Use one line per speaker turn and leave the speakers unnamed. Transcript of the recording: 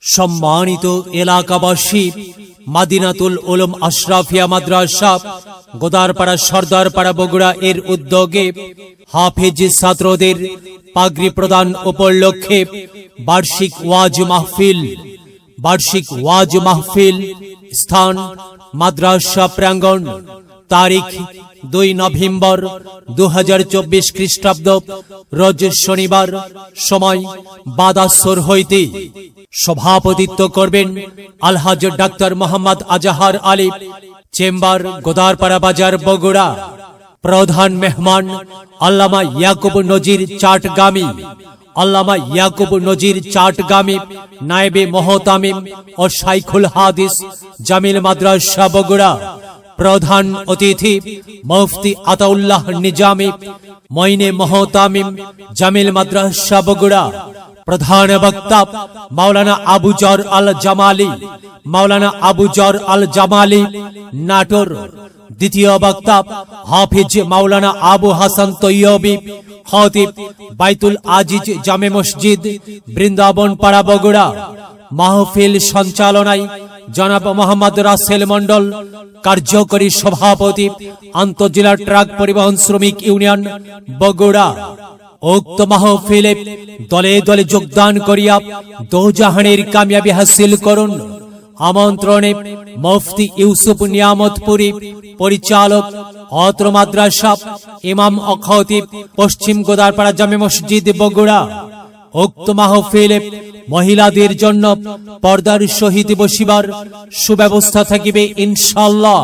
সম্মানিত এলাকাবাসী, মাদিনাতুল উলুম আশরাফিয়া মাদ্রাসা গোদারপাড়া সর্দারপাড়া বগুড়া এর উদ্যোগে হাফেজ ছাত্রদের পাগড়ি প্রদান উপলক্ষে বার্ষিক ওয়াজ মাহফিল স্থান মাদ্রাসা প্রাঙ্গণ, তারিখ 2 নভেম্বর 2024 খ্রিস্টাব্দ, রোজ শনিবার, সময় বাদাসর হইতে। সভাপতিত্ব করবেন আলহাজ ডাক্তার মোহাম্মদ আজাহার আলী, চেম্বার গোদারপাড়া বাজার বগুড়া। প্রধান মেহমান আল্লামা ইয়াকুব নজির চাটগামী, নায়েবে মোহতামিম ও শাইখুল হাদিস জামিল মাদ্রাসা বগুড়া। প্রধান অতিথি মুফতি আতাউল্লাহ নিজামী, মইনে মোহতামিম জামিল মাদ্রাসা বগুড়া। প্রধান বক্তা মাওলানা আবু জর আল জামালি নাটোর। দ্বিতীয় বক্তা হাফিজ মাওলানা আবু হাসান তৈয়বী, খতিব বাইতুল আজিজ জামে মসজিদ বৃন্দাবন পাড়া বগুড়া। মাহফিল সঞ্চালনায় জনাব মোহাম্মদ রাসেল মন্ডল, কার্যকরী সভাপতি আন্তঃজেলা ট্রাক পরিবহন শ্রমিক ইউনিয়ন বগুড়া। উক্ত মাহফিলে দলে দলে যোগদান করিয়া দোজাহানের কামিয়াবি হাসিল করুন। আমন্ত্রণে মুফতি ইউসুফ নিয়ামতপুরী, পরিচালক অত্র মাদ্রাসা, ইমাম ও খতিব পশ্চিম গোদারপাড়া জামে মসজিদ বগুড়া। উক্ত মাহফিলে মহিলাদের জন্য পর্দার সহিত বসিবার সুব্যবস্থা থাকিবে ইনশাআল্লাহ।